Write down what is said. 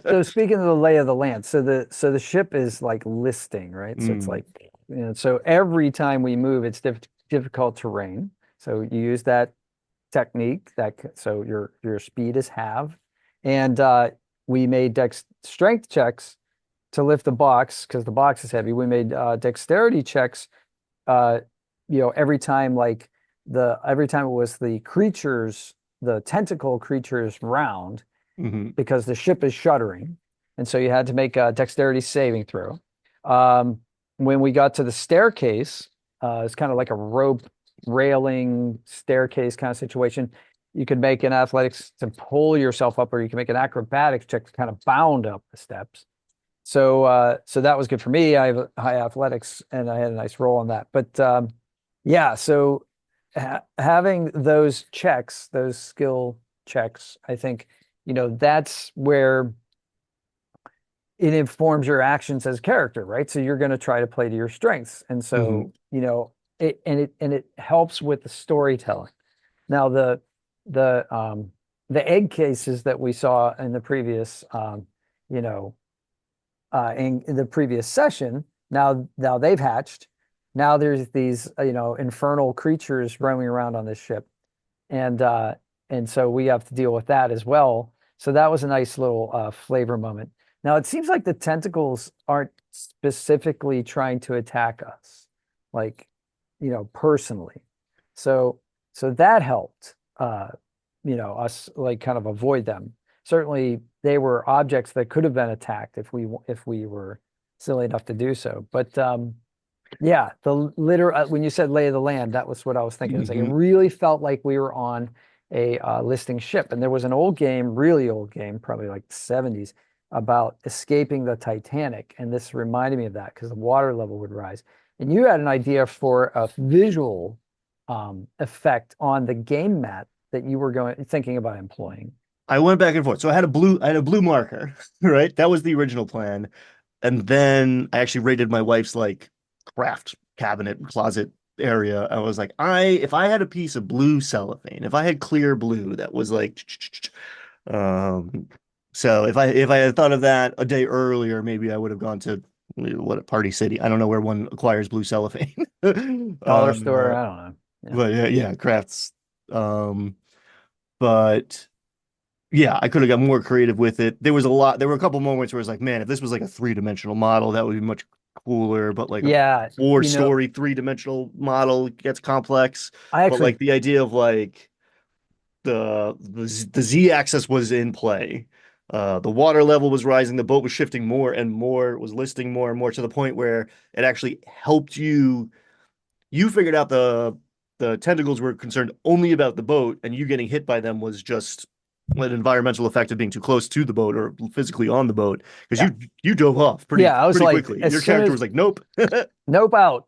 So speaking of the lay of the land, so the ship is like listing, right? So it's Mm, like, so every time we move, it's difficult terrain. So you use that technique so your speed is halved, and we made dex strength checks to lift the box because the box is heavy. We made dexterity checks, uh, every time every time it was the tentacle creature's round hmm. because the ship is shuddering. And so you had to make a dexterity saving throw. Um, when we got to the staircase, it's kind of like a rope railing staircase kind of situation. You could make an athletics to pull yourself up, or you can make an acrobatics check to kind of bound up the steps. So that was good for me. I have high athletics, and I had a nice roll on that. But yeah, so having those checks, those skill checks, I think, that's where it informs your actions as a character, right? So you're going to try to play to your strengths. And Hmm. so, it helps with the storytelling. Now, the egg cases that we saw in the previous, you know, in the previous session, now they've hatched. Now there's these, infernal creatures roaming around on this ship, and uh, and so we have to deal with that as well. So that was a nice little flavor moment. Now it seems like the tentacles aren't specifically trying to attack us, like, personally. So so that helped, us like kind of avoid them. Certainly, they were objects that could have been attacked if we were silly enough to do so. But yeah, when you said lay of the land, that was what I was thinking. It's like it Hmm. really felt like we were on a listing ship, and there was an old game, really old game, probably like the 70s, about escaping the Titanic, and this reminded me of that because the water level would rise. And you had an idea for a visual effect on the game mat that you were thinking about employing. I went back and forth. So I had a blue marker, right? That was the original plan. And then I actually raided my wife's like craft cabinet closet area. I was like, if I had a piece of blue cellophane, if I had clear blue that was like, um, so if I had thought of that a day earlier, maybe I would have gone to what Party City. I don't know where one acquires blue cellophane. Dollar store, Uh, I don't know. Yeah. but yeah, yeah, crafts. Um, but yeah, I could have got more creative with it. There were a couple moments where it's like, man, if this was like a three-dimensional model, that would be much cooler. But like a Yeah, four-story three-dimensional model gets complex. I But like actually the idea of like the Z axis was in play. The water level was rising, the boat was shifting more and more, was listing more and more to the point where it actually helped you. You figured out the tentacles were concerned only about the boat, and you getting hit by them was just an environmental effect of being too close to the boat or physically on the boat because yeah. you dove off pretty Yeah, I was pretty like, quickly. as Your soon character as was like, nope. nope out.